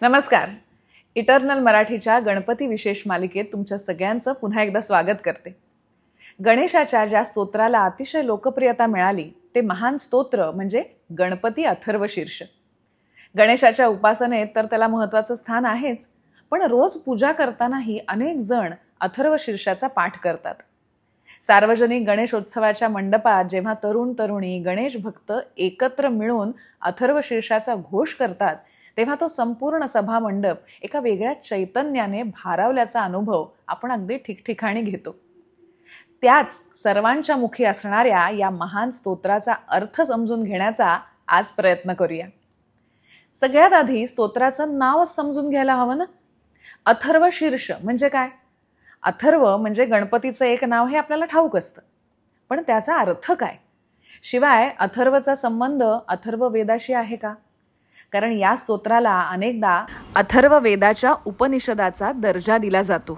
नमस्कार. इटर्नल मराठीच्या गणपती विशेष मालिकेत तुमच्या सगळ्यांचं पुन्हा एकदा स्वागत करते. गणेशाच्या ज्या स्तोत्राला अतिशय लोकप्रियता मिळाली ते महान स्तोत्र म्हणजे गणपती अथर्वशीर्ष. गणेशाच्या उपासनेत तर त्याला महत्त्वाचं स्थान आहेच, पण रोज पूजा करतानाही अनेक जण अथर्वशीर्षाचा पाठ करतात. सार्वजनिक गणेशोत्सवाच्या मंडपात जेव्हा तरुण तरुणी गणेश भक्त एकत्र मिळून अथर्वशीर्षाचा घोष करतात तेव्हा तो संपूर्ण सभा मंडप एका वेगळ्या चैतन्याने भारावल्याचा अनुभव आपण अगदी ठिकठिकाणी घेतो. त्याच सर्वांच्या मुखी असणाऱ्या या महान स्तोत्राचा अर्थ समजून घेण्याचा आज प्रयत्न करूया. सगळ्यात आधी स्तोत्राचं नावच समजून घ्यायला हवं ना. अथर्वशीर्ष म्हणजे काय? अथर्व म्हणजे गणपतीचं एक नाव हे आपल्याला ठाऊक असतं, पण त्याचा अर्थ काय? शिवाय अथर्वचा संबंध अथर्व वेदाशी आहे का? कारण या स्तोत्राला अनेकदा अथर्व वेदाच्या उपनिषदाचा दर्जा दिला जातो.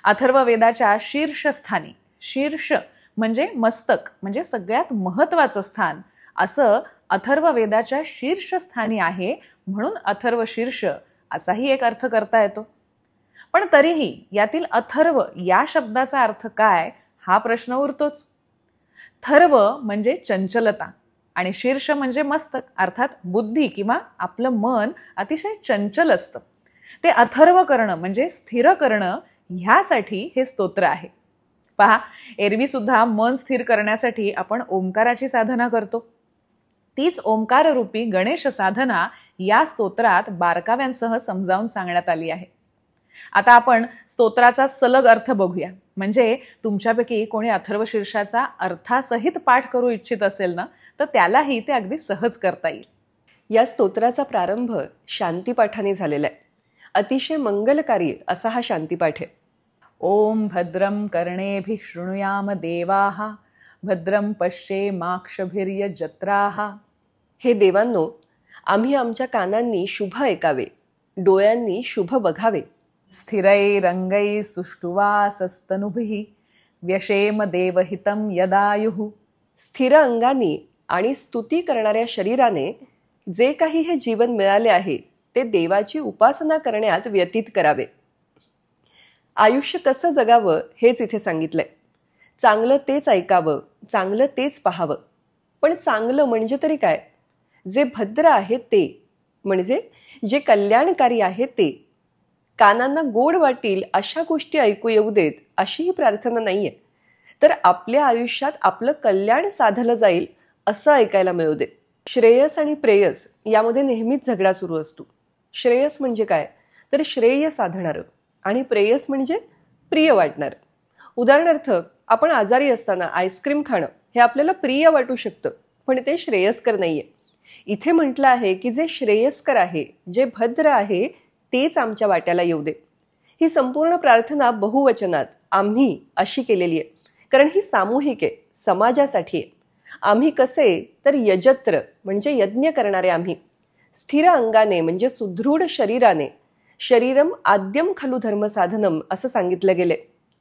अथर्व वेदाच्या शीर्षस्थानी, शीर्ष म्हणजे मस्तक म्हणजे सगळ्यात महत्त्वाचं स्थान, असं अथर्व वेदाच्या शीर्षस्थानी आहे, म्हणून अथर्व शीर्ष असाही एक अर्थ करता येतो. पण तरीही यातील अथर्व या शब्दाचा अर्थ काय हा प्रश्न उरतोच. थर्व म्हणजे चंचलता आणि शीर्ष म्हणजे मस्तक, अर्थात बुद्धी किंवा आपलं मन अतिशय चंचल असतं. ते अथर्व करणं म्हणजे स्थिर करणं, ह्यासाठी हे स्तोत्र आहे. पहा, एरवी सुद्धा मन स्थिर करण्यासाठी आपण ओंकाराची साधना करतो. तीच ओंकार रूपी गणेश साधना या स्तोत्रात बारकाव्यांसह समजावून सांगण्यात आली आहे. आता आपण स्तोत्राचा सलग अर्थ बघूया. म्हणजे तुमच्यापैकी कोणी अथर्वशीर्षाचा अर्थासहित पाठ करू इच्छित असेल ना, तर त्यालाही ते अगदी सहज करता येईल. या स्तोत्राचा प्रारंभ शांतीपाठाने झालेला आहे. अतिशय मंगलकारी असा हा शांतीपाठ आहे. ओम भद्रम कर्णेभिः शृणुयाम देवाः भद्रम पश्येमाक्षभिर्यजत्राः. हे देवांनो, आम्ही आमच्या कानांनी शुभ ऐकावे, डोळ्यांनी शुभ बघावे. स्थिरैरंगैः सुष्ठुवासस्तनुभिः व्यशेम देवहितं यदायुः. स्थिर अंगानी आणि स्तुती करणाऱ्या शरीराने जे काही हे जीवन मिळाले आहे ते देवाची उपासना करण्यात व्यतीत करावे. आयुष्य कसं जगावं हेच इथे सांगितलंय. चांगलं तेच ऐकावं, चांगलं तेच पाहावं. पण चांगलं म्हणजे तरी काय? जे भद्र आहे ते, म्हणजे जे कल्याणकारी आहे ते. कानांना गोड वाटेल अशा गोष्टी ऐकू येऊ देत अशी ही प्रार्थना नाहीये, तर आपल्या आयुष्यात आपलं कल्याण साधलं जाईल असं ऐकायला मिळू दे. श्रेयस आणि प्रेयस यामध्ये नेहमीच झगडा सुरू असतो. श्रेयस म्हणजे काय? तर श्रेय साधणारं, आणि प्रेयस म्हणजे प्रिय वाटणारं. उदाहरणार्थ, आपण आजारी असताना आईस्क्रीम खाणं हे आपल्याला प्रिय वाटू शकतं, पण ते श्रेयस्कर नाहीये. इथे म्हटलं आहे की जे श्रेयस्कर आहे, जे भद्र आहे तेच आमच्या वाट्याला येऊ दे. ही संपूर्ण प्रार्थना बहुवचनात आम्ही अशी केलेली आहे, कारण ही सामूहिक आहे, समाजासाठी आहे. आम्ही कसे? तर यजत्र म्हणजे यज्ञ करणारे आम्ही. स्थिर अंगाने म्हणजे सुदृढ शरीराने. शरीरम आद्यम खलु धर्म साधनम असं सांगितलं गेले.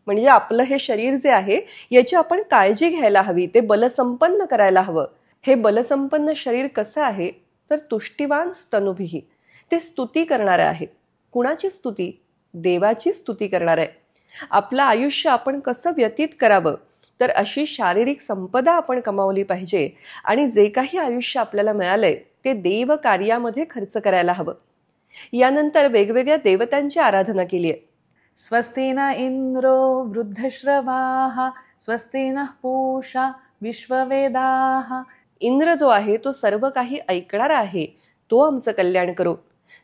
म्हणजे आपलं हे शरीर जे आहे याची आपण काळजी घ्यायला हवी, ते बलसंपन्न करायला हवं. हे बलसंपन्न शरीर कसं आहे? तर तुष्टिवान स्तनुभिः, ते स्तुती करणारं आहे. कुणाची स्तुती? देवाची स्तुती करणार आहे. आपलं आयुष्य आपण कसं व्यतीत करावं? तर अशी शारीरिक संपदा आपण कमावली पाहिजे, आणि जे काही आयुष्य आपल्याला मिळालंय ते देव कार्यामध्ये खर्च करायला हवं. यानंतर वेगवेगळ्या देवतांची आराधना केली आहे. स्वस्ति न इंद्रो वृद्धश्रवाः स्वस्ति नः पूषा विश्ववेदाः. इंद्र जो आहे तो सर्व काही ऐकणारा आहे, तो आमचं कल्याण करो.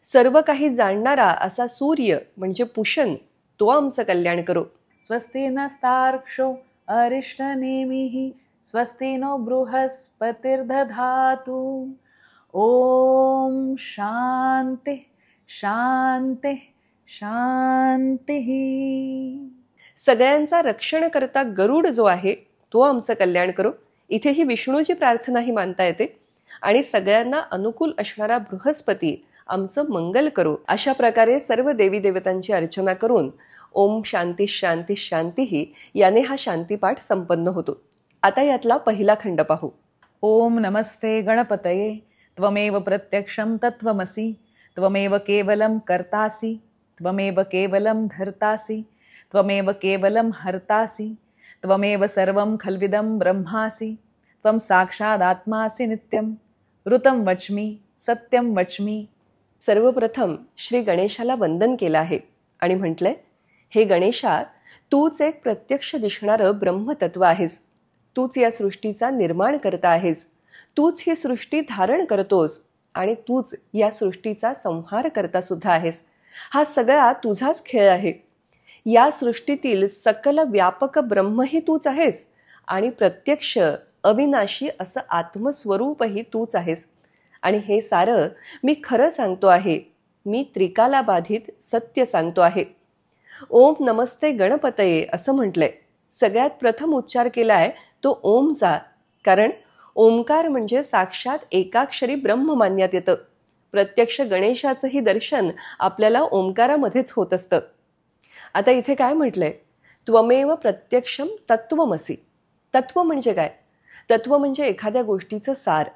सर्व काही जाणणारा असा सूर्य म्हणजे पुषण, तो आमचं कल्याण करो. स्वस्ति नस्तार्क्ष्यो अरिष्टनेमिः स्वस्ति नो बृहस्पतिर्दधातु. ओम शांती शांती शांती. सगळ्यांचा रक्षण करता गरुड जो आहे तो आमचं कल्याण करो. इथे ही विष्णूची प्रार्थना ही मानता येते. आणि सगळ्यांना अनुकूल असणारा बृहस्पती आमचं मंगल करो. अशा प्रकारे सर्व देवी देवतांची अर्चना करून ओम शांती शांती शांती याने हा शांतीपाठ संपन्न होतो. आता यातला पहिला खंड पाहू. ओम नमस्ते गणपतये त्वमेव प्रत्यक्षं तत्त्वमसि त्वमेव केवलं कर्तासि त्वमेव केवलं धर्तासि त्वमेव केवलं हर्तासि त्वमेव सर्वं खल्विदं ब्रह्मासि त्वं साक्षादात्मासि नित्यं ऋतं वच्मि सत्यं वच्मि. सर्वप्रथम श्री गणेशाला वंदन केलं आहे आणि म्हटलंय, हे गणेशा, तूच एक प्रत्यक्ष दिसणारं ब्रह्मतत्व आहेस. तूच या सृष्टीचा निर्माण करता आहेस. तूच ही सृष्टी धारण करतोस आणि तूच या सृष्टीचा संहार करता सुद्धा आहेस. हा सगळा तुझाच खेळ आहे. या सृष्टीतील सकल व्यापक ब्रह्मही तूच आहेस आणि प्रत्यक्ष अविनाशी असं आत्मस्वरूपही तूच आहेस. आणि हे सारं मी खरं सांगतो आहे. मी त्रिकालाबाधित सत्य सांगतो आहे. ओम नमस्ते गणपतये असं म्हटलंय. सगळ्यात प्रथम उच्चार केलाय तो ओमचा, कारण ओंकार म्हणजे साक्षात एकाक्षरी ब्रह्म मानण्यात येतं. प्रत्यक्ष गणेशाचंही दर्शन आपल्याला ओंकारामध्येच होत असतं. आता इथे काय म्हटलंय, त्वमेव प्रत्यक्षम तत्वमसि. तत्व म्हणजे काय? तत्व म्हणजे एखाद्या गोष्टीचं सार.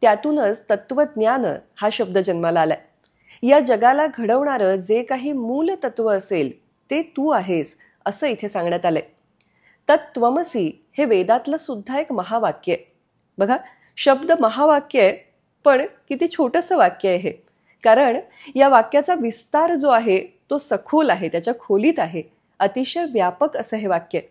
त्यातूनच तत्वज्ञान हा शब्द जन्माला आलाय. या जगाला घडवणारं जे काही मूल तत्व असेल ते तू आहेस असं इथे सांगण्यात आलंय. तत्त्वमसि हे वेदातलं सुद्धा एक महावाक्य आहे. बघा, शब्द महावाक्य आहे, पण किती छोटंसं वाक्य आहे हे. कारण या वाक्याचा विस्तार जो आहे तो सखोल आहे, त्याच्या खोलीत आहे. अतिशय व्यापक असं हे वाक्य आहे.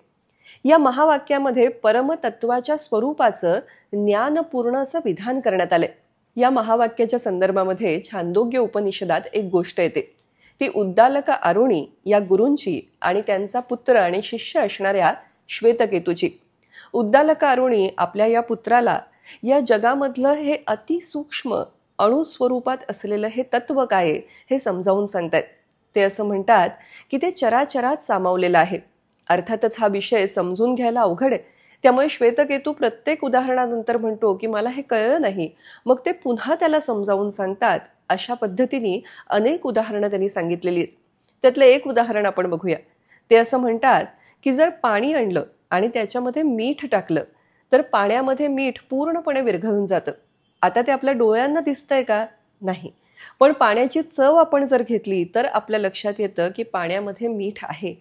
या महावाक्यामध्ये परमतत्वाच्या स्वरूपाचं ज्ञानपूर्ण असं विधान करण्यात आलंय. या महावाक्याच्या संदर्भामध्ये छांदोग्य उपनिषदात एक गोष्ट येते. ती उद्दालक आरुणी या गुरूंची आणि त्यांचा पुत्र आणि शिष्य असणाऱ्या श्वेतकेतूची. उद्दालक आरुणी आपल्या या पुत्राला या जगामधलं हे अतिसूक्ष्म अणुस्वरूपात असलेलं हे तत्व काय हे समजावून सांगतायत. ते असं म्हणतात की ते चराचरात सामावलेलं आहे. अर्थातच हा विषय समजून घ्यायला अवघड आहे. त्यामुळे श्वेतकेतू प्रत्येक उदाहरणानंतर म्हणतो की मला हे कळलं नाही. मग ते पुन्हा त्याला समजावून सांगतात. अशा पद्धतीने अनेक उदाहरणं त्यांनी सांगितलेली आहेत. त्यातलं एक उदाहरण आपण बघूया. ते असं म्हणतात की जर पाणी आणलं आणि त्याच्यामध्ये मीठ टाकलं तर पाण्यामध्ये मीठ पूर्णपणे विरघळून जातं. आता ते आपल्या डोळ्यांना दिसतंय का? नाही. पण पाण्याची चव आपण जर घेतली तर आपल्या लक्षात येतं की पाण्यामध्ये मीठ आहे.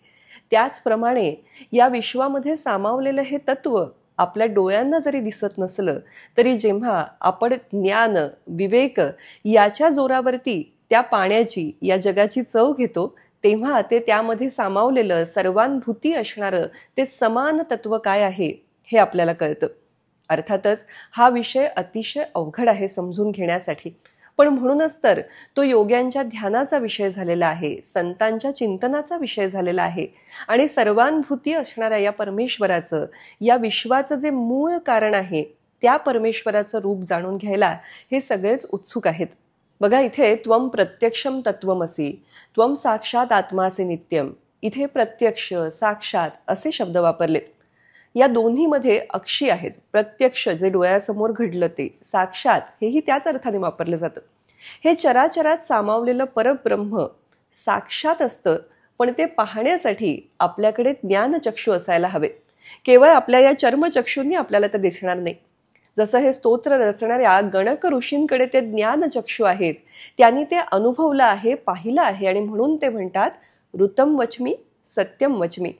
त्याचप्रमाणे या विश्वामध्ये सामावलेलं हे तत्व आपल्या डोळ्यांना जरी दिसत नसलं तरी जेव्हा आपण ज्ञान, विवेक याच्या जोरावरती त्या पाण्याची, या जगाची चव घेतो तेव्हा ते त्यामध्ये सामावलेलं सर्वानुभूती असणारं ते समान तत्व काय आहे हे आपल्याला कळतं. अर्थातच हा विषय अतिशय अवघड आहे समजून घेण्यासाठी. पण म्हणूनच तर तो योग्यांच्या ध्यानाचा विषय झालेला आहे, संतांच्या चिंतनाचा विषय झालेला आहे. आणि सर्वानुभूती असणाऱ्या या परमेश्वराचं, या विश्वाचं जे मूळ कारण आहे त्या परमेश्वराचं रूप जाणून घ्यायला हे सगळेच उत्सुक आहेत. बघा, इथे त्वम प्रत्यक्षम तत्वमसि, त्वम साक्षात आत्मासि नित्यम. इथे प्रत्यक्ष, साक्षात असे शब्द वापरले. या दोन्हीमध्ये अक्षी आहेत. प्रत्यक्ष जे डोळ्यासमोर घडलं ते, साक्षात हेही त्याच अर्थाने वापरलं जातं. हे चराचरात सामावलेलं परब्रह्म साक्षात असतं, पण ते पाहण्यासाठी आपल्याकडे ज्ञानचक्षु असायला हवे. केवळ आपल्या या चर्मचक्षूंनी आपल्याला ते दिसणार नाही. जसं हे स्तोत्र रचणाऱ्या गणक ऋषींकडे ते ज्ञानचक्षु आहेत, त्यांनी ते अनुभवलं आहे, पाहिलं आहे आणि म्हणून ते म्हणतात ऋतम वच्मि सत्यम वच्मि.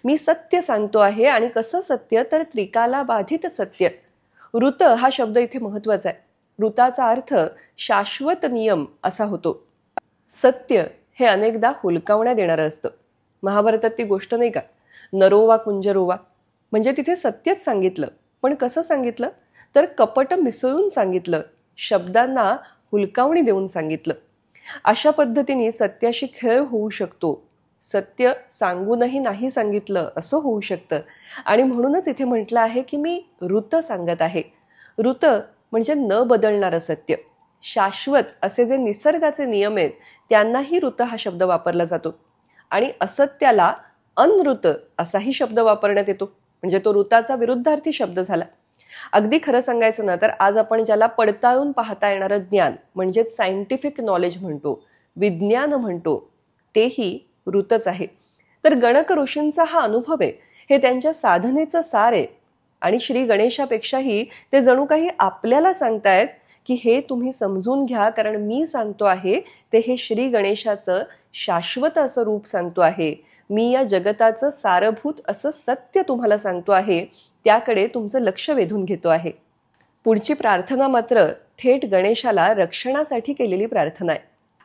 मी सत्य सांगतो आहे. आणि कसं सत्य? तर त्रिकालाबाधित सत्य. ऋत हा शब्द इथे महत्वाचा आहे. ऋताचा अर्थ शाश्वत नियम असा होतो. सत्य हे अनेकदा हुलकावण्यात येणारं असतं. महाभारतात ती गोष्ट नाही का, नरोवा कुंजरोवा, म्हणजे तिथे सत्यच सांगितलं. पण कसं सांगितलं? तर कपट मिसळून सांगितलं, शब्दांना हुलकावणी देऊन सांगितलं. अशा पद्धतीने सत्याशी खेळ होऊ शकतो. सत्य सांगूनही नाही सांगितलं असं होऊ शकतं. आणि म्हणूनच इथे म्हटलं आहे की मी ऋत सांगत आहे. ऋत म्हणजे न बदलणारं सत्य, शाश्वत असे जे निसर्गाचे नियम आहेत त्यांनाही ऋत हा शब्द वापरला जातो. आणि असत्याला अनृत असाही शब्द वापरण्यात येतो, म्हणजे तो ऋताचा विरुद्धार्थी शब्द झाला. अगदी खरं सांगायचं ना तर आज आपण ज्याला पडताळून पाहता येणारं ज्ञान म्हणजेच सायंटिफिक नॉलेज म्हणतो, विज्ञान म्हणतो, तेही ऋतच आहे. तर गणक ऋषींचा हा अनुभव आहे, हे त्यांच्या साधनेचं सार आहे. आणि श्री गणेशापेक्षाही ते जणू काही आपल्याला सांगतायत की हे तुम्ही समजून घ्या, कारण मी सांगतो आहे ते हे श्री गणेशाचं शाश्वत असं रूप सांगतो आहे. मी या जगताचं सारभूत असं सत्य तुम्हाला सांगतो आहे, त्याकडे तुमचं लक्ष वेधून घेतो आहे. पुढची प्रार्थना मात्र थेट गणेशाला रक्षणासाठी केलेली प्रार्थना आहे.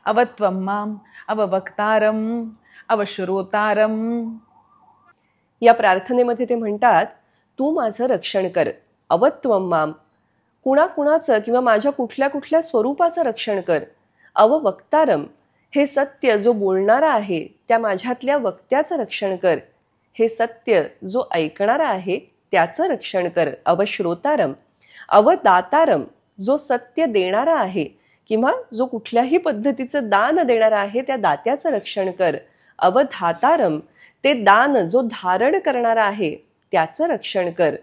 अवत्वं माम अववक्तारम अवश्रोतारम. या प्रार्थनेमध्ये ते म्हणतात, तू माझं रक्षण कर. अवत्वं माम, कुणाकुणाचं किंवा माझ्या कुठल्या कुठल्या स्वरूपाचं रक्षण कर. अववक्तारम, हे सत्य जो बोलणारा आहे त्या माझ्यातल्या वक्त्याचं रक्षण कर. हे सत्य जो ऐकणारा आहे त्याचं रक्षण कर. अवश्रोतारम. अवदातारम, जो सत्य देणारा आहे किंवा जो कुठल्याही पद्धतीचं दान देणारा आहे त्या दात्याचं रक्षण कर. अवधातारम, ते दान जो धारण करणारा आहे त्याचं रक्षण कर.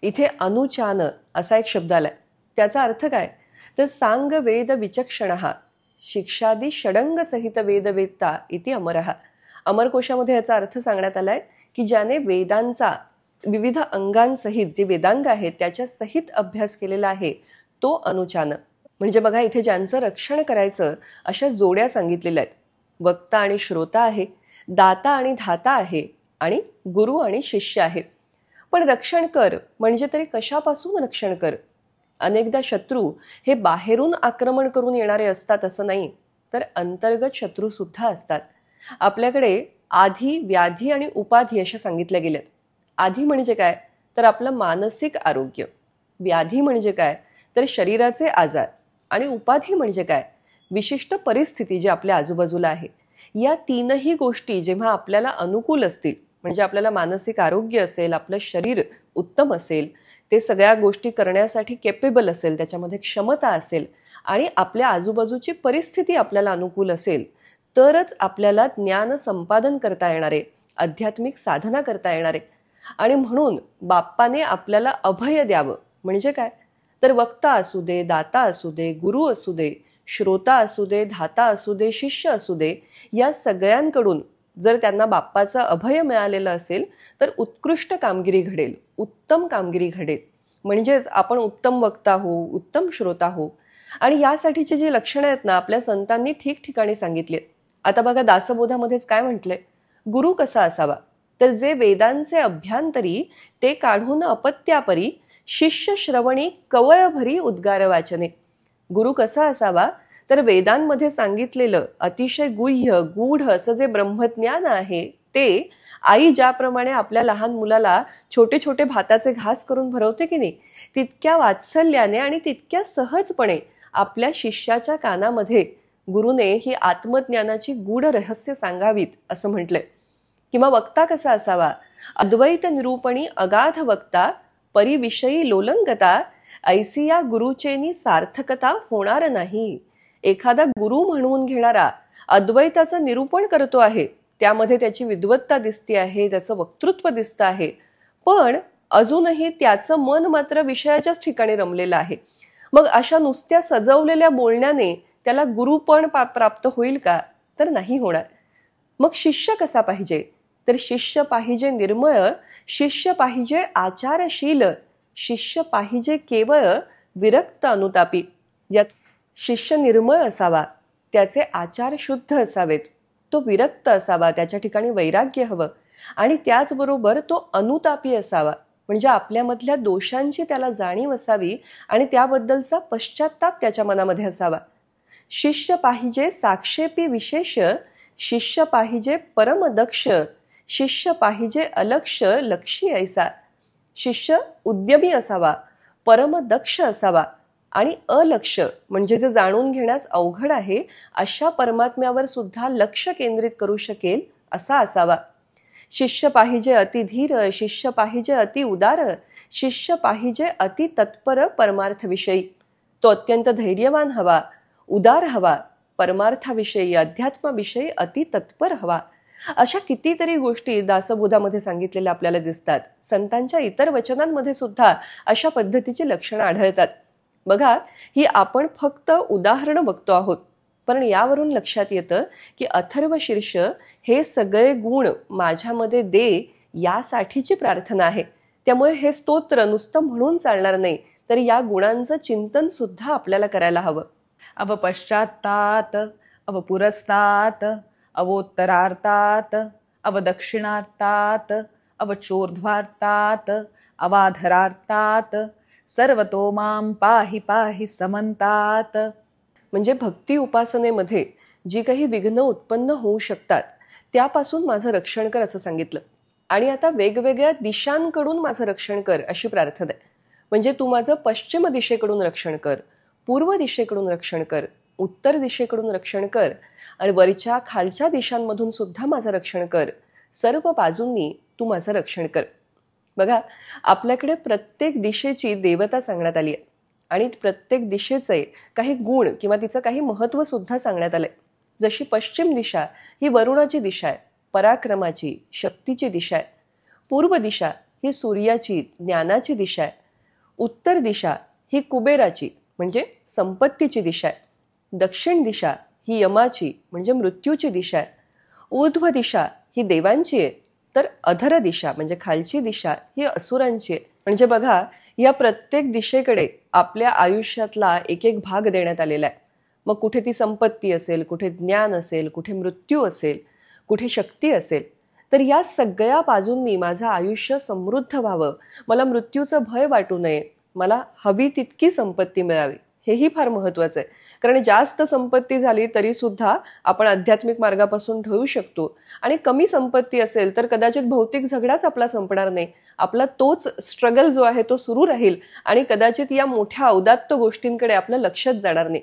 इथे अनुचान असा एक शब्द आलाय. त्याचा अर्थ काय? तर सांग वेद विचक्षणः शिक्षादी षडंग सहित वेदवेत्ता इति अमरः. अमरकोशामध्ये याचा अर्थ सांगण्यात आलाय की ज्याने वेदांचा विविध अंगांसहित, जे वेदांग आहेत त्याच्या सहित अभ्यास केलेला आहे तो अनुचान. म्हणजे बघा, इथे ज्यांचं रक्षण करायचं अशा जोड्या सांगितलेल्या आहेत. वक्ता आणि श्रोता आहे, दाता आणि धाता आहे, आणि गुरु आणि शिष्य आहे. पण रक्षण कर म्हणजे तरी कशापासून रक्षण कर? अनेकदा शत्रू हे बाहेरून आक्रमण करून येणारे असतात असं नाही, तर अंतर्गत शत्रू सुद्धा असतात. आपल्याकडे आधी, व्याधी आणि उपाधी अशा सांगितल्या गेल्यात. आधी म्हणजे काय? तर आपलं मानसिक आरोग्य. व्याधी म्हणजे काय? तर शरीराचे आजार. आणि उपाधी म्हणजे काय? विशिष्ट परिस्थिती जी आपल्या आजूबाजूला आहे. या तीनही गोष्टी जेव्हा आपल्याला अनुकूल असतील, म्हणजे आपल्याला मानसिक आरोग्य असेल, आपलं शरीर उत्तम असेल, ते सगळ्या गोष्टी करण्यासाठी केपेबल असेल, त्याच्यामध्ये क्षमता असेल, आणि आपल्या आजूबाजूची परिस्थिती आपल्याला अनुकूल असेल, तरच आपल्याला ज्ञान संपादन करता येणारे, आध्यात्मिक साधना करता येणारे. आणि म्हणून बाप्पाने आपल्याला अभय द्यावं. म्हणजे काय? तर वक्ता असू दे, दाता असू दे, गुरु असू दे, श्रोता असू दे, धाता असू दे, शिष्य असू दे, या सगळ्यांकडून जर त्यांना बाप्पाचं अभय मिळालेलं असेल तर उत्कृष्ट कामगिरी घडेल, उत्तम कामगिरी घडेल. म्हणजेच आपण उत्तम वक्ता हो, उत्तम श्रोता हो. आणि यासाठीची जी लक्षणं आहेत ना, आपल्या संतांनी ठिकठिकाणी सांगितली आहेत. आता बघा, दासबोधामध्येच काय म्हटलंय? गुरु कसा असावा? तर जे वेदांचे अभ्यंतरी ते काढून अपत्यापरी, शिष्य श्रवणी कवळभरी उद्गार वाचने. गुरु कसा असावा? तर वेदांमध्ये सांगितलेलं अतिशय गुह्य गूढ असं जे ब्रह्मज्ञान आहे ते आई ज्याप्रमाणे आपल्या लहान मुलाला छोटे छोटे भाताचे घास करून भरवते की नाही, तितक्या वात्सल्याने आणि तितक्या सहजपणे आपल्या शिष्याच्या कानामध्ये गुरुने ही आत्मज्ञानाची गूढ रहस्य सांगावीत असं म्हटलंय. किंवा वक्ता कसा असावा? अद्वैत निरूपणी अगाध वक्ता, परिविषयी लोलंगता, ऐसी या गुरुचेनी सार्थकता होणार नाही. एखादा गुरु म्हणून घेणारा अद्वैताचं निरूपण करतो आहे, त्यामध्ये त्याची विद्वत्ता दिसते आहे, त्याचं वक्तृत्व दिसतं आहे, पण अजूनही त्याचं मन मात्र विषयाच्याच ठिकाणी रमलेलं आहे. मग अशा नुसत्या सजवलेल्या बोलण्याने त्याला गुरुपण प्राप्त होईल का? तर नाही होणार. मग शिष्य कसा पाहिजे? तर शिष्य पाहिजे निर्मळ, शिष्य पाहिजे आचारशील, शिष्य पाहिजे केवळ विरक्त अनुतापी. यात शिष्य निर्मळ असावा, त्याचे आचार शुद्ध असावेत, तो विरक्त असावा, त्याच्या ठिकाणी वैराग्य हवं, आणि त्याचबरोबर तो अनुतापी असावा, म्हणजे आपल्यामधल्या दोषांची त्याला जाणीव असावी आणि त्याबद्दलचा पश्चाताप त्याच्या मनामध्ये असावा. शिष्य पाहिजे साक्षेपी विशेष, शिष्य पाहिजे परमदक्ष, शिष्य पाहिजे अलक्ष लक्षी ऐसा. शिष्य उद्यमी असावा, परमदक्ष असावा, आणि अलक्ष म्हणजे जे जाणून घेण्यास अवघड आहे अशा परमात्म्यावर सुद्धा लक्ष केंद्रित करू शकेल असा असावा. शिष्य पाहिजे अतिधीर, शिष्य पाहिजे अति उदार, शिष्य पाहिजे अति तत्पर परमार्थविषयी. तो अत्यंत धैर्यवान हवा, उदार हवा, परमार्थाविषयी अध्यात्माविषयी अति तत्पर हवा. अशा कितीतरी गोष्टी दासबोधामध्ये सांगितलेल्या आपल्याला दिसतात. संतांच्या इतर वचनांमध्ये सुद्धा अशा पद्धतीची लक्षणं आढळतात. बघा, ही आपण फक्त उदाहरणं बघतो आहोत, पण यावरून लक्षात येतं की अथर्व शीर्ष हे सगळे गुण माझ्यामध्ये दे यासाठीची प्रार्थना आहे. त्यामुळे हे स्तोत्र नुसतं म्हणून चालणार नाही, तर या गुणांचं चिंतन सुद्धा आपल्याला करायला हवं. अव पश्चात्तात, अव पुरस्तात, अवोत्तरार्तात, अव दक्षिणार्तात, अव चोर्ध्वार्तात, अवाधरार्तात, सर्वतो मां पाहि पाहि समंतात. म्हणजे भक्ती उपासनेमध्ये जी काही विघ्न उत्पन्न होऊ शकतात त्यापासून माझं रक्षण कर असं सांगितलं. आणि आता वेगवेगळ्या दिशांकडून माझं रक्षण कर अशी प्रार्थना आहे. म्हणजे तू माझं पश्चिम दिशेकडून रक्षण कर, पूर्व दिशेकडून रक्षण कर, उत्तर दिशेकडून रक्षण कर आणि वरच्या खालच्या दिशांमधून सुद्धा माझं रक्षण कर. सर्व बाजूंनी तू माझं रक्षण कर. बघा, आपल्याकडे प्रत्येक दिशेची देवता सांगण्यात आली आहे आणि प्रत्येक दिशेचे काही गुण किंवा तिचं काही महत्त्व सुद्धा सांगण्यात आलंय. जशी पश्चिम दिशा ही वरुणाची दिशा आहे, पराक्रमाची, शक्तीची दिशा आहे. पूर्व दिशा ही सूर्याची, ज्ञानाची दिशा आहे. उत्तर दिशा ही कुबेराची म्हणजे संपत्तीची दिशा आहे. दक्षिण दिशा ही यमाची म्हणजे मृत्यूची दिशा आहे. ऊर्ध्व दिशा ही देवांची आहे, तर अधर दिशा म्हणजे खालची दिशा ही असुरांची आहे. म्हणजे बघा, या प्रत्येक दिशेकडे आपल्या आयुष्यातला एक एक भाग देण्यात आलेला आहे. मग कुठे ती संपत्ती असेल, कुठे ज्ञान असेल, कुठे मृत्यू असेल, कुठे शक्ती असेल. तर या सगळ्या बाजूंनी माझं आयुष्य समृद्ध व्हावं, मला मृत्यूचं भय वाटू नये, मला हवी तितकी संपत्ती मिळावी, हेही फार महत्त्वाचं आहे. कारण जास्त संपत्ती झाली तरी सुद्धा आपण आध्यात्मिक मार्गापासून ढळू शकतो. आणि कमी संपत्ती असेल तर कदाचित भौतिक झगडाच आपला संपणार नाही, आपला तोच स्ट्रगल जो आहे तो सुरू राहील आणि कदाचित या मोठ्या औदात्त गोष्टींकडे आपलं लक्षच जाणार नाही.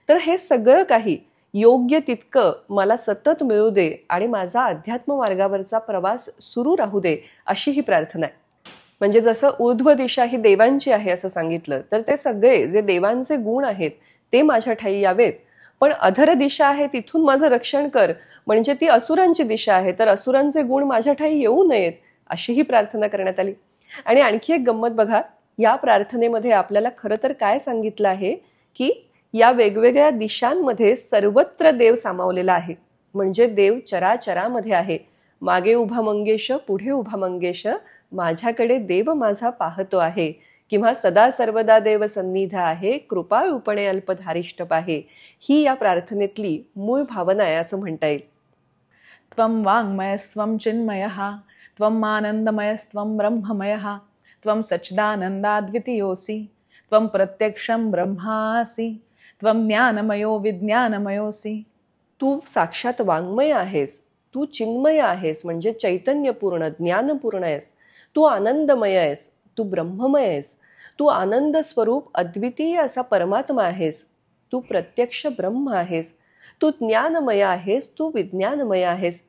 तर हे सगळं काही योग्य तितकं मला सतत मिळू दे आणि माझा अध्यात्म मार्गावरचा प्रवास सुरू राहू दे, अशी ही प्रार्थना आहे. म्हणजे जसं ऊर्ध्व दिशा ही देवांची आहे असं सांगितलं, तर ते सगळे जे देवांचे गुण आहेत ते माझ्या ठायी यावेत. पण अधर दिशा आहे तिथून माझं रक्षण कर, म्हणजे ती असुरांची दिशा आहे, तर असुरांचे गुण माझ्या ठायी येऊ नयेत, अशी ही प्रार्थना करण्यात आली. आणि आणखी एक गंमत बघा, या प्रार्थनेमध्ये आपल्याला खरं तर काय सांगितलं आहे की या वेगवेगळ्या दिशांमध्ये सर्वत्र देव सामावलेला आहे. म्हणजे देव चराचरामध्ये आहे. मागे उभा मंगेश, पुढे उभा मंगेश, माझ्याकडे देव माझा पाहतो आहे. किंवा सदा सर्वदा देव सन्निध आहे, कृपा उपणे अल्पधारिष्ट पाहे. ही या प्रार्थनेतली मूळ भावना आहे असं म्हणता येईल. त्वं वाङ्मयस्त्वं चिन्मयः, त्वं आनन्दमयस्त्वं ब्रह्ममयः, त्वं सच्चिदानन्दाद्वितीयोऽसि, त्वं प्रत्यक्षं ब्रह्मासि, त्वं ज्ञानमयो विज्ञानमयोऽसि. तू साक्षात वाङ्मय आहेस, तू चिन्मय आहेस म्हणजे चैतन्यपूर्ण, ज्ञानपूर्ण आहेस. तू आनंदमय आहेस, तू ब्रह्ममय आहेस, तू आनंद स्वरूप अद्वितीय असा परमात्मा आहेस, तू प्रत्यक्ष ब्रह्म आहेस, तू ज्ञानमय आहेस, तू विज्ञानमय आहेस.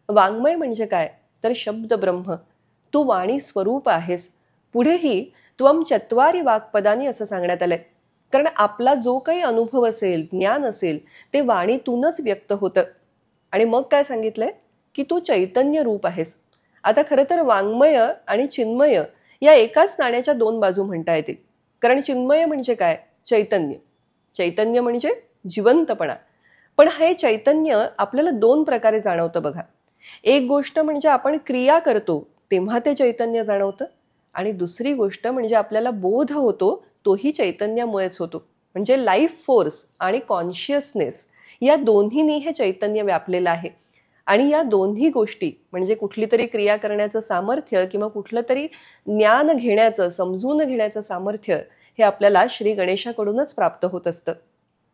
वाङ्मय म्हणजे काय तर शब्द ब्रह्म, तू वाणी स्वरूप आहेस. पुढेही त्वं चत्वारी वाक्पदानी असं सांगण्यात आलंय. कारण आपला जो काही अनुभव असेल, ज्ञान असेल, ते वाणीतूनच व्यक्त होतं. आणि मग काय सांगितलंय की तू चैतन्य रूप आहेस. आता खरं तर वाङ्मय आणि चिन्मय या एकाच नाण्याच्या दोन बाजू म्हणता येतील. कारण चिन्मय म्हणजे काय, चैतन्य, चैतन्य म्हणजे जिवंतपणा. पण हे चैतन्य आपल्याला दोन प्रकारे जाणवतं बघा. एक गोष्ट म्हणजे आपण क्रिया करतो तेव्हा ते चैतन्य जाणवतं, आणि दुसरी गोष्ट म्हणजे आपल्याला बोध होतो तोही चैतन्यामुळेच होतो. म्हणजे लाईफ फोर्स आणि कॉन्शियसनेस या दोन्हीनी हे चैतन्य व्यापलेलं आहे. आणि या दोन्ही गोष्टी म्हणजे कुठली तरी क्रिया करण्याचं सामर्थ्य किंवा कुठलं तरी ज्ञान घेण्याचं, समजून घेण्याचं सामर्थ्य हे आपल्याला श्री गणेशाकडूनच प्राप्त होत असतं.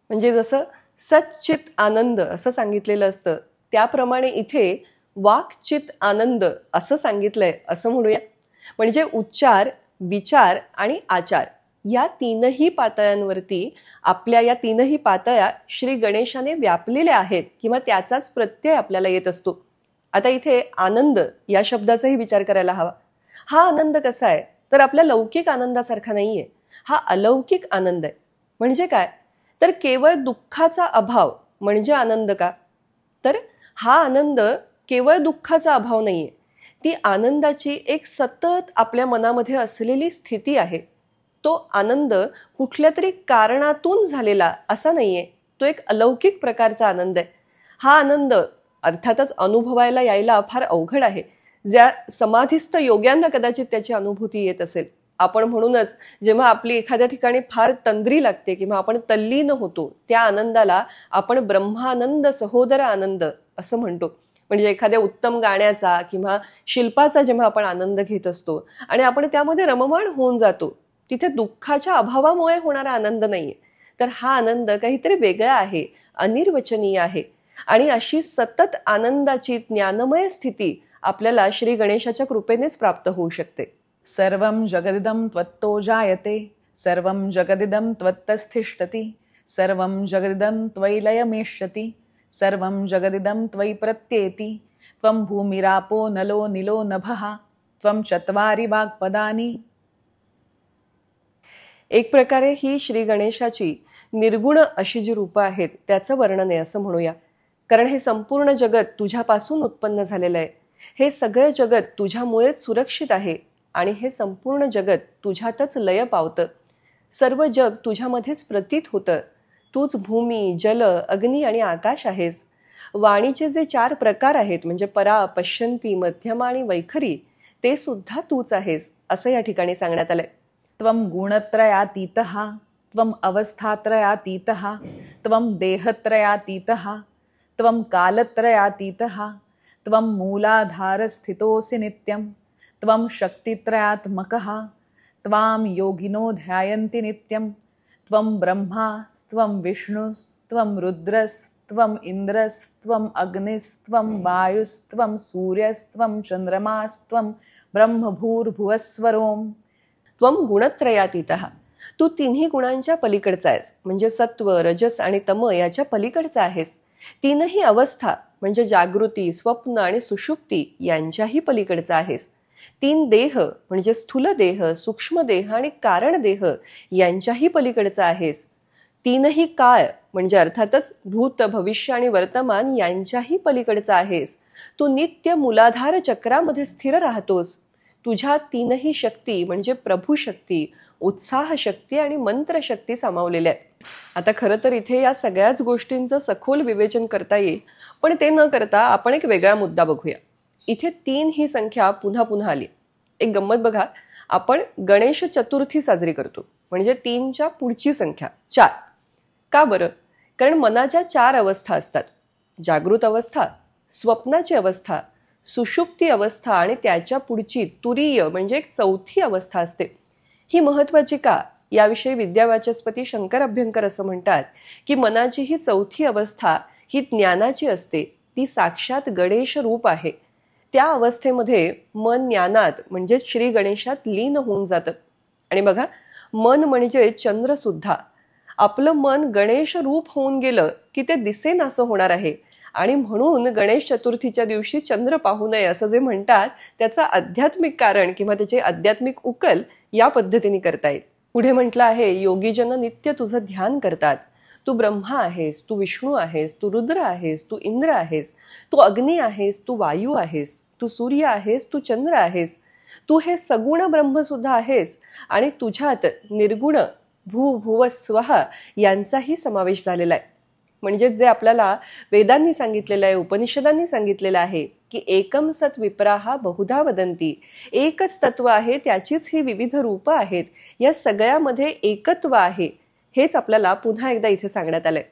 म्हणजे जसं सच्चित आनंद असं सांगितलेलं असतं, त्याप्रमाणे इथे वाक्चित आनंद असं सांगितलंय असं म्हणूया. म्हणजे उच्चार, विचार आणि आचार या तीनही पातळ्यांवरती आपल्या या तीनही पातळ्या श्री गणेशाने व्यापलेल्या आहेत किंवा त्याचाच प्रत्यय आपल्याला येत असतो. आता इथे आनंद या शब्दाचाही विचार करायला हवा. हा आनंद कसा आहे तर आपल्या लौकिक आनंदासारखा नाहीये, हा अलौकिक आनंद आहे. म्हणजे काय तर केवळ दुःखाचा अभाव म्हणजे आनंद का, तर हा आनंद केवळ दुःखाचा अभाव नाहीये, ती आनंदाची एक सतत आपल्या मनामध्ये असलेली स्थिती आहे. तो आनंद कुठल्या तरी कारणातून झालेला असा नाहीये, तो एक अलौकिक प्रकारचा आनंद आहे. हा आनंद अर्थातच अनुभवायला यायला फार अवघड आहे. ज्या समाधीस्थ योग्यांना कदाचित त्याची अनुभूती येत असेल, आपण म्हणूनच जेव्हा आपली एखाद्या ठिकाणी फार तंद्री लागते किंवा आपण तल्लीन होतो, त्या आनंदाला आपण ब्रह्मानंद सहोदर आनंद असं म्हणतो. म्हणजे एखाद्या उत्तम गाण्याचा किंवा शिल्पाचा जेव्हा आपण आनंद घेत असतो आणि आपण त्यामध्ये रममाण होऊन जातो, तिथे दुःखाच्या अभावामुळे होणारा आनंद नाहीये, तर हा आनंद काहीतरी वेगळा आहे, अनिर्वचनीय आहे. आणि अशी सतत आनंदाची ज्ञानमय स्थिती आपल्याला श्री गणेशाच्या कृपेनेच प्राप्त होऊ शकते. सर्वं जगदिदं त्वत्तो जायते, सर्वं जगदिदं त्वत्तस्तिष्ठति, सर्वं जगदिदं त्वयि लयमेष्यति, सर्वं जगदिदं त्वयि प्रत्येति, त्वं भूमिरापो नलो निलो नभः, त्वं चत्वारि वाग्पदानि. एक प्रकारे ही श्री गणेशाची निर्गुण अशी जी रूपं आहेत त्याचं वर्णन आहे असं म्हणूया. कारण हे संपूर्ण जगत तुझ्यापासून उत्पन्न झालेलं आहे. हे सगळं जगत तुझ्यामुळेच सुरक्षित आहे आणि हे संपूर्ण जगत तुझ्यातच लय पावतं. सर्व जग तुझ्यामध्येच प्रतीत होतं. तूच भूमी, जल, अग्नी आणि आकाश आहेस. वाणीचे जे 4 प्रकार आहेत म्हणजे परा, पश्यंती, मध्यमा आणि वैखरी, ते सुद्धा तूच आहेस असं या ठिकाणी सांगण्यात आलंय. त्वं गुणत्रयातीतः, त्वं अवस्थात्रयातीतः, त्वं देहत्रयातीतः, त्वं कालत्रयातीतः, त्वं मूलाधारस्थितोऽसि नित्यं, त्वं शक्तित्रयात्मकः, त्वां योगिनो ध्यायन्ति नित्यं, त्वं ब्रह्मा, त्वं विष्णुस्त्वं रुद्रस्त्वं इन्द्रस्त्वं अग्निस्त्वं वायुस्त्वं सूर्यस्त्वं चंद्रमास्त्वं ब्रह्मभूर्भुवस्वरोम. त्वं गुणत्रयातीतः, तू तिन्ही गुणांच्या पलीकडचा आहेस. म्हणजे सत्व, रजस आणि तम याच्या पलीकडचा आहेस. तीनही अवस्था म्हणजे जागृती, स्वप्न आणि सुषुप्ती यांच्याही पलीकडचा आहेस. 3 देह म्हणजे स्थूल देह, सूक्ष्म देह आणि कारण देह यांच्याही पलीकडचा आहेस. 3ही काळ म्हणजे अर्थातच भूत, भविष्य आणि वर्तमान यांच्याही पलीकडचा आहेस. तू नित्य मूलाधार चक्रामध्ये स्थिर राहतोस. तुझ्या 3ही शक्ती म्हणजे प्रभू शक्ती, उत्साह शक्ती आणि मंत्र शक्ती सामावलेल्या आहेत. आता खरं तर इथे या सगळ्याच गोष्टींचं सखोल विवेचन करता येईल, पण ते न करता आपण एक वेगळा मुद्दा बघूया. इथे 3 ही संख्या पुन्हा पुन्हा आली. एक गंमत बघा, आपण गणेश चतुर्थी साजरी करतो म्हणजे 3च्या पुढची संख्या 4. का बरं? कारण मनाच्या 4 अवस्था असतात. जागृत अवस्था, स्वप्नाची अवस्था, सुषुप्ती अवस्था आणि त्याच्या पुढची तुरीय म्हणजे एक 4थी अवस्था असते. ही महत्वाची का? याविषयी विद्यावाचस्पती शंकर अभ्यंकर असं म्हणतात की मनाची ही 4थी अवस्था ही ज्ञानाची असते. ती साक्षात गणेश रूप आहे. त्या अवस्थेमध्ये मन ज्ञानात म्हणजे श्री गणेशात लीन होऊन जातं. आणि बघा, मन म्हणजे चंद्र सुद्धा. आपलं मन गणेश रूप होऊन गेलं की ते दिसेनासं होणार आहे. आणि म्हणून गणेश चतुर्थीच्या दिवशी चंद्र पाहू नये असं जे म्हणतात त्याचं आध्यात्मिक कारण किंवा त्याचे आध्यात्मिक उकल या पद्धतीने करता येईल. पुढे म्हटलं आहे, योगीजन नित्य तुझं ध्यान करतात. तू ब्रह्मा आहेस, तू विष्णू आहेस, तू रुद्र आहेस, तू इंद्र आहेस, तू अग्नी आहेस, तू वायू आहेस, तू सूर्य आहेस, तू चंद्र आहेस, तू हे सगुण ब्रह्म सुद्धा आहेस आणि तुझ्यात निर्गुण भू भुव स्वः यांचाही समावेश झालेला आहे. म्हणजे जे आपल्याला वेदांनी सांगितलेलं आहे, उपनिषदांनी सांगितलेलं आहे की एकम सत विप्राहा बहुधा वदंती, एकच तत्व आहे, त्याचीच ही विविध रूपं आहेत, या सगळ्यामध्ये एकत्व आहे, हेच आपल्याला पुन्हा एकदा इथे सांगण्यात आलंय.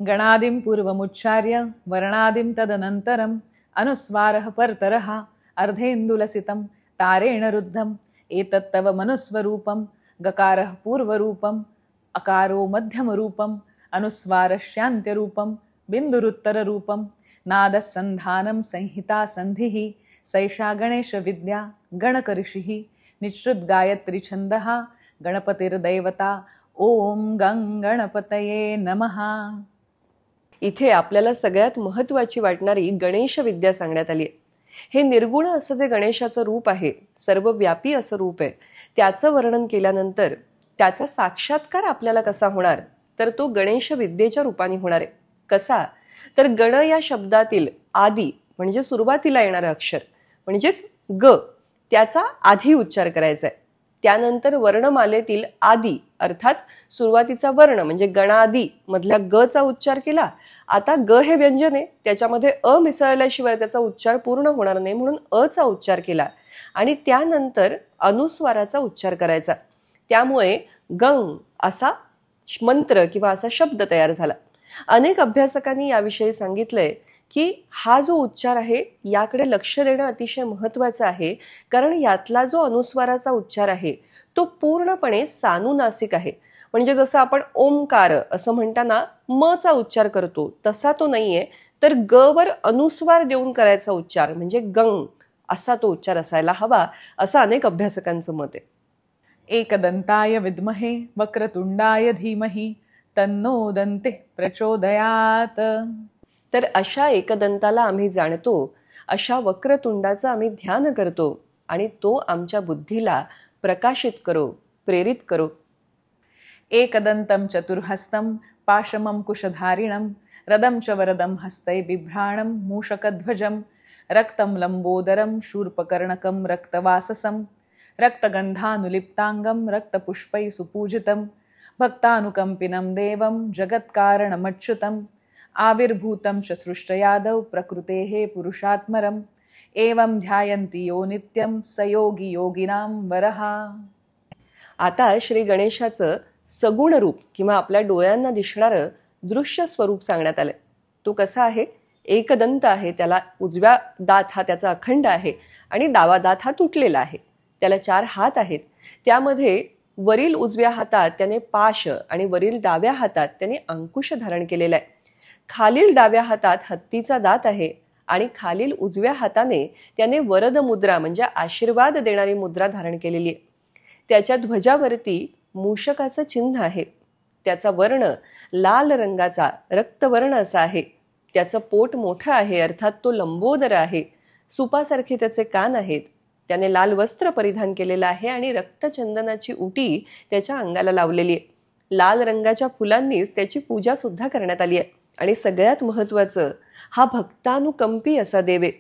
गणादिं पूर्वमुच्चार्य वर्णादिं तदनन्तरम् अनुस्वारः परतरः अर्धेन्दुलसितं तारेण रुद्धम् एतत्तव मनुस्वरूपं गकारः पूर्वरूपम् अकारो मध्यमरूपम् अनुस्वारश्चान्त्यरूपं बिन्दुरुत्तररूपं नादसन्धानं संहिता संधिः सैषा गणेशविद्या गणकऋषिः निःश्रुतगायत्री छन्दः गणपतिर्दैवता ओम गं गणपतये नमः. इथे आपल्याला सगळ्यात महत्वाची वाटणारी गणेश विद्या सांगण्यात आली आहे. हे निर्गुण असं जे गणेशाचं रूप आहे, सर्वव्यापी असं रूप आहे, त्याचं वर्णन केल्यानंतर त्याचा साक्षात्कार आपल्याला कसा होणार, तर तो गणेश विद्येच्या रूपाने होणार आहे. कसा? तर गण या शब्दातील आदी म्हणजे सुरुवातीला येणारं अक्षर म्हणजेच ग, त्याचा आधी उच्चार करायचा आहे. त्यानंतर वर्णमालेतील आदी अर्थात सुरुवातीचा वर्ण म्हणजे गणादी मधल्या ग चा उच्चार केला. आता ग हे व्यंजन आहे, त्याच्यामध्ये अ मिसळल्याशिवाय त्याचा उच्चार पूर्ण होणार नाही, म्हणून अ चा उच्चार केला आणि त्यानंतर अनुस्वाराचा उच्चार करायचा. त्यामुळे गंग असा मंत्र किंवा असा शब्द तयार झाला. अनेक अभ्यासकांनी याविषयी सांगितलंय की हा जो उच्चार आहे याकडे लक्ष देणं अतिशय महत्वाचं आहे, कारण यातला जो अनुस्वाराचा उच्चार आहे तो पूर्णपणे सानुनासिक आहे. म्हणजे जसं आपण ओमकार असं म्हणताना म चा उच्चार करतो तसा तो नाहीये, तर ग वर अनुस्वार देऊन करायचा उच्चार म्हणजे गंग असा तो उच्चार असायला हवा, असं अनेक अभ्यासकांचं मत आहे. एकदंताय विद्महे वक्रतुंडाय धीमहि तन्नो दन्ते प्रचोदयात. तर अशा एकदंताला आम्ही जाणतो, अशा वक्रतुंडाचं आम्ही ध्यान करतो आणि तो आमच्या बुद्धीला प्रकाशित करो, प्रेरित करो. एकदंतं चतुर्हस्तं पाशमं कुशधारिणं रदं च वरदं हस्तै बिभ्राणं मूषकध्वजं रक्तं लंबोदरं शूर्पकर्णकं रक्तवाससं रक्तगन्धानुलिप्ताङ्गं रक्तपुष्पैः सुपूजितं भक्तानुकम्पिनं देवं जगत्कारणमच्युतम् आविर्भूतं च सृष्टयादौ प्रकृतेः पुरुषात्मरम् एवं ध्यायन्ति यो नित्यं स योगी योगिनां वरः. आता श्री गणेशाचं सगुण रूप किंवा आपल्या डोळ्यांना दिसणारं दृश्य स्वरूप सांगण्यात आलंय. तो कसा आहे? एकदंत आहे, त्याला उजव्या दात हा त्याचा अखंड आहे आणि डावा दात हा तुटलेला आहे. त्याला 4 हात आहेत. त्यामध्ये वरील उजव्या हातात त्याने पाश आणि वरील डाव्या हातात त्याने अंकुश धारण केलेला आहे. खालील डाव्या हातात हत्तीचा दात आहे आणि खालील उजव्या हाताने त्याने वरद मुद्रा म्हणजे आशीर्वाद देणारी मुद्रा धारण केलेली आहे. त्याच्या ध्वजावरती मूषकाचं चिन्ह आहे. त्याचा वर्ण लाल रंगाचा रक्तवर्ण असा आहे. त्याचं पोट मोठं आहे, अर्थात तो लंबोदर आहे. सुपासारखे त्याचे कान आहेत. त्याने लाल वस्त्र परिधान केलेलं आहे आणि रक्तचंदनाची उटी त्याच्या अंगाला लावलेली आहे. लाल रंगाच्या फुलांनीच त्याची पूजा सुद्धा करण्यात आली आहे. आणि सगळ्यात महत्वाचं, हा भक्तानुकंपी असा देव आहे.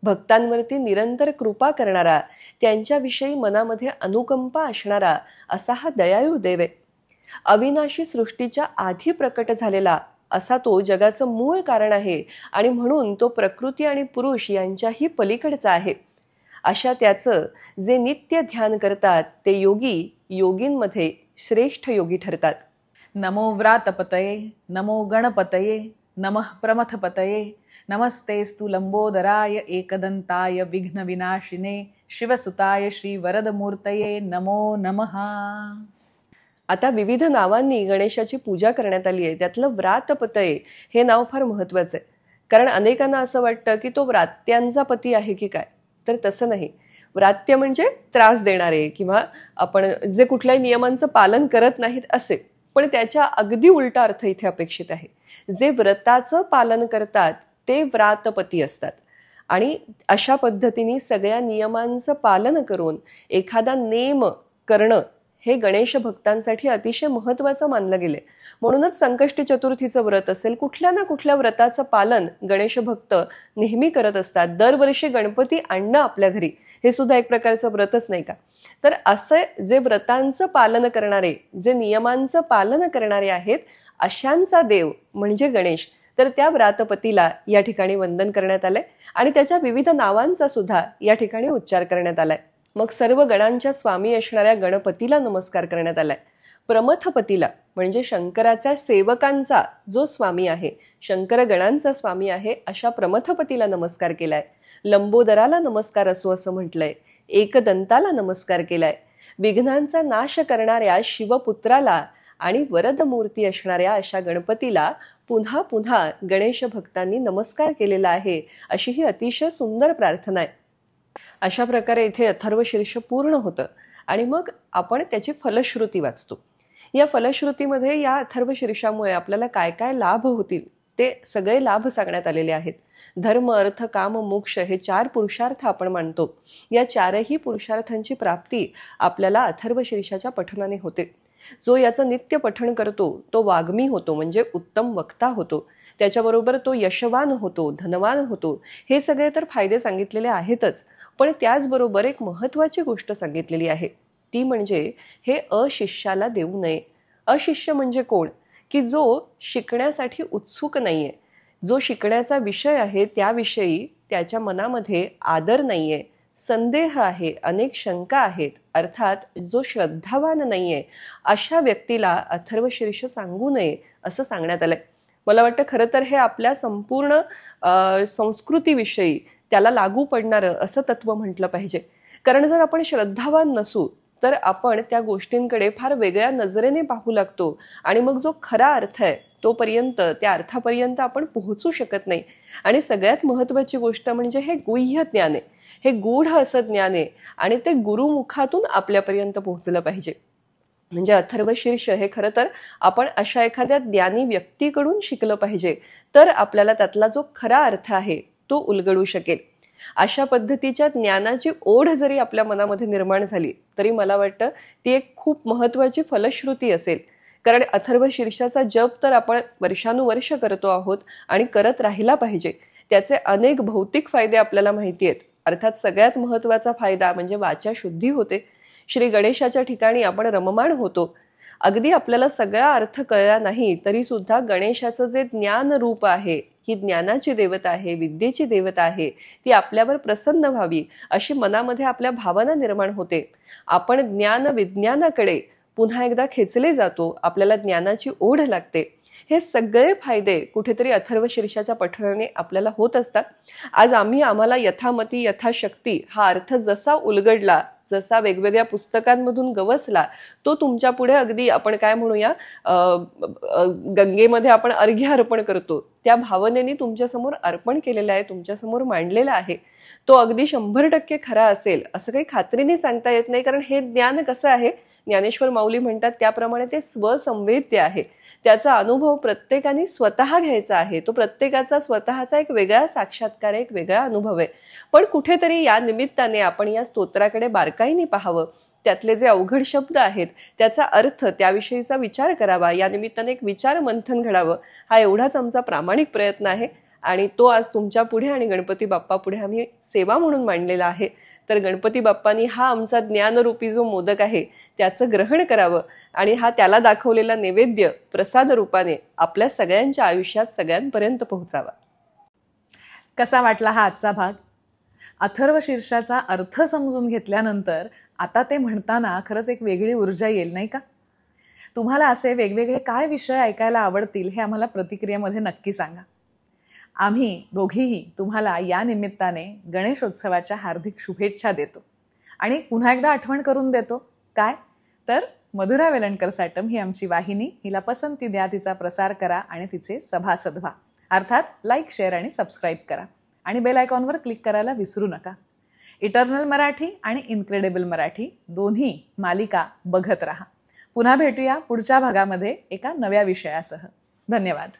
भक्तांवरती निरंतर कृपा करणारा, त्यांच्याविषयी मनामध्ये अनुकंपा असणारा असा हा दयाळू देव आहे. अविनाशी सृष्टीच्या आधी प्रकट झालेला असा तो जगाचं मूळ कारण आहे आणि म्हणून तो प्रकृती आणि पुरुष यांच्याही पलीकडचा आहे. अशा त्याचं जे नित्य ध्यान करतात ते योगी योगींमध्ये श्रेष्ठ योगी ठरतात. नमो व्रातपतये नमो गणपतये नमः प्रमथपतये नमस्तेस्तु लंबोदराय एकदंताय विघ्नविनाशिने शिवसुताय श्री वरदमूर्तये नमो नमः. आता विविध नावांनी गणेशाची पूजा करण्यात आली आहे. त्यातलं व्रातपतये हे नाव फार महत्वाचं आहे, कारण अनेकांना असं वाटतं की तो व्रात्यांचा पती आहे की काय, तर तसं नाही. व्रात्य म्हणजे त्रास देणारे किंवा आपण जे कुठल्याही नियमांचं पालन करत नाहीत असे, पण त्याच्या अगदी उलटा अर्थ इथे अपेक्षित आहे. जे व्रताचं पालन करतात ते व्रातपती असतात. आणि अशा पद्धतीने सगळ्या नियमांचं पालन करून एखादा नेम करणं हे गणेश भक्तांसाठी अतिशय महत्वाचं मानलं गेले. म्हणूनच संकष्टी चतुर्थीचं व्रत असेल, कुठल्या ना कुठल्या व्रताचं पालन गणेश भक्त नेहमी करत असतात. दरवर्षी गणपती आणणं आपल्या घरी हे सुद्धा एक प्रकारचं व्रतच नाही का. तर असे जे व्रतांचं पालन करणारे, जे नियमांचं पालन करणारे आहेत, अशांचा देव म्हणजे गणेश. तर त्या व्रातपतीला या ठिकाणी वंदन करण्यात आलंय आणि त्याच्या विविध नावांचा सुद्धा या ठिकाणी उच्चार करण्यात आलाय. मग सर्व गणांच्या स्वामी असणाऱ्या गणपतीला नमस्कार करण्यात आलाय. प्रमथपतीला म्हणजे शंकराच्या सेवकांचा जो स्वामी आहे, शंकर गणांचा स्वामी आहे, अशा प्रमथपतीला नमस्कार केलाय. लंबोदराला नमस्कार असं म्हटलंय. एकदंताला नमस्कार केलाय. विघ्नांचा नाश करणाऱ्या शिवपुत्राला आणि वरद मूर्ती असणाऱ्या अशा गणपतीला पुन्हा पुन्हा गणेश भक्तांनी नमस्कार केलेला आहे. अशी ही अतिशय सुंदर प्रार्थना आहे. अशा प्रकारे इथे अथर्वशीर्ष पूर्ण होतं आणि मग आपण त्याची फलश्रुती वाचतो. या फलश्रुतीमध्ये या अथर्वशीर्षामुळे आपल्याला काय काय लाभ होतील ते सगळे लाभ सांगण्यात आलेले आहेत. धर्म, अर्थ, काम, मोक्ष हे 4 पुरुषार्थ आपण मानतो. या 4ही पुरुषार्थांची प्राप्ती आपल्याला अथर्वशीर्षाच्या पठनाने होते. जो याचं नित्य पठण करतो तो वाग्मी होतो, म्हणजे उत्तम वक्ता होतो. त्याच्याबरोबर तो यशवान होतो, धनवान होतो. हे सगळे तर फायदे सांगितलेले आहेतच, पण त्याचबरोबर एक महत्वाची गोष्ट सांगितलेली आहे. ती म्हणजे हे अशिष्याला देऊ नये. अशिष्य म्हणजे कोण? की जो शिकण्यासाठी उत्सुक नाहीये, जो शिकण्याचा विषय आहे त्याविषयी त्याच्या मनामध्ये आदर नाहीये, संदेह आहे, अनेक शंका आहेत, अर्थात जो श्रद्धावान नाहीये, अशा व्यक्तीला अथर्वशीर्ष सांगू नये असं सांगण्यात आलंय. मला वाटतं खरं तर हे आपल्या संपूर्ण संस्कृतीविषयी त्याला लागू पडणारं असं तत्व म्हटलं पाहिजे. कारण जर आपण श्रद्धावान नसू तर आपण त्या गोष्टींकडे फार वेगळ्या नजरेने पाहू लागतो आणि मग जो खरा अर्थ आहे तोपर्यंत, त्या अर्थापर्यंत आपण पोहोचू शकत नाही. आणि सगळ्यात महत्त्वाची गोष्ट म्हणजे हे गुह्य ज्ञान आहे, हे गूढ असं ज्ञान आहे आणि ते गुरुमुखातून आपल्यापर्यंत पोहोचलं पाहिजे. म्हणजे अथर्वशीर्ष हे खरं तर आपण अशा एखाद्या ज्ञानी व्यक्तीकडून शिकलं पाहिजे, तर आपल्याला त्यातला जो खरा अर्थ आहे तो उलगडू शकेल. अशा पद्धतीच्या ज्ञानाची ओढ जरी आपल्या मनामध्ये निर्माण झाली तरी मला वाटतं ती एक खूप महत्त्वाची फलश्रुती असेल. कारण अथर्वशीर्षाचा जप तर आपण वर्षानुवर्ष करतो आहोत आणि करत राहिला पाहिजे. त्याचे अनेक भौतिक फायदे आपल्याला माहिती आहेत. अर्थात सगळ्यात महत्त्वाचा फायदा म्हणजे वाचा शुद्धी होते. श्री गणेशाच्या ठिकाणी आपण रममाण होतो. अगदी आपल्याला सगळा अर्थ कळला नाही तरी सुद्धा गणेशाचं जे ज्ञान रूप आहे, ही ज्ञानाची देवता आहे, विद्येची देवता आहे, ती आपल्यावर प्रसन्न व्हावी अशी मनामध्ये आपल्या भावना निर्माण होते. आपण ज्ञान विज्ञानाकडे पुन्हा एकदा खेचले जातो, आपल्याला ज्ञानाची ओढ लागते. हे सगळे फायदे कुठेतरी अथर्वशीर्षाच्या पठणाने आपल्याला होत असतात. आज आम्हाला यथामती यथाशक्ती हा अर्थ जसा उलगडला, जसा वेगवेगळ्या पुस्तकांमधून गवसला, तो तुमच्या पुढे अगदी आपण काय म्हणूया गंगेमध्ये आपण अर्घ्य अर्पण करतो त्या भावनेने तुमच्यासमोर अर्पण केलेला आहे, तुमच्यासमोर मांडलेला आहे. तो अगदी 100% खरा असेल असं काही खात्रीने सांगता येत नाही. कारण हे ज्ञान कसं आहे, ज्ञानेश्वर माऊली म्हणतात त्याप्रमाणे ते स्वसंवेद्य आहे. त्याचा अनुभव प्रत्येकाने स्वतः घ्यायचा आहे. तो प्रत्येकाचा स्वतःचा एक वेगळा साक्षात्कार, एक वेगळा अनुभव आहे. पण कुठेतरी या निमित्ताने आपण या स्तोत्राकडे बारकाईने पाहावं, त्यातले जे अवघड शब्द आहेत त्याचा अर्थ, त्याविषयीचा विचार करावा, या निमित्ताने एक विचार मंथन घडावं, हा एवढाच आमचा प्रामाणिक प्रयत्न आहे. आणि तो आज तुमच्या पुढे आणि गणपती बाप्पा पुढे आम्ही सेवा म्हणून मांडलेला आहे. तर गणपती बाप्पांनी हा आमचा ज्ञानरूपी जो मोदक आहे त्याचं ग्रहण करावं आणि हा त्याला दाखवलेला नैवेद्य प्रसाद रूपाने आपल्या सगळ्यांच्या आयुष्यात सगळ्यांपर्यंत पोहोचावा. कसा वाटला हा आजचा भाग? अथर्वशीर्षाचा अर्थ समजून घेतल्यानंतर आता ते म्हणताना खरंच एक वेगळी ऊर्जा येईल, नाही का? तुम्हाला असे वेगवेगळे काय विषय ऐकायला आवडतील हे आम्हाला प्रतिक्रियेमध्ये नक्की सांगा. आम्ही दोघीही तुम्हाला या निमित्ताने गणेशोत्सवाच्या हार्दिक शुभेच्छा देतो आणि पुन्हा एकदा आठवण करून देतो. काय तर मधुरा वेलणकर साटम ही आमची वाहिनी, हिला पसंती द्या, तिचा प्रसार करा आणि तिचे सभासद व्हा. अर्थात लाईक, शेअर आणि सबस्क्राईब करा आणि बेल आयकॉनवर क्लिक करायला विसरू नका. इटर्नल मराठी आणि इनक्रेडिबल मराठी दोन्ही मालिका बघत राहा. पुन्हा भेटूया पुढच्या भागामध्ये एका नव्या विषयासह. धन्यवाद.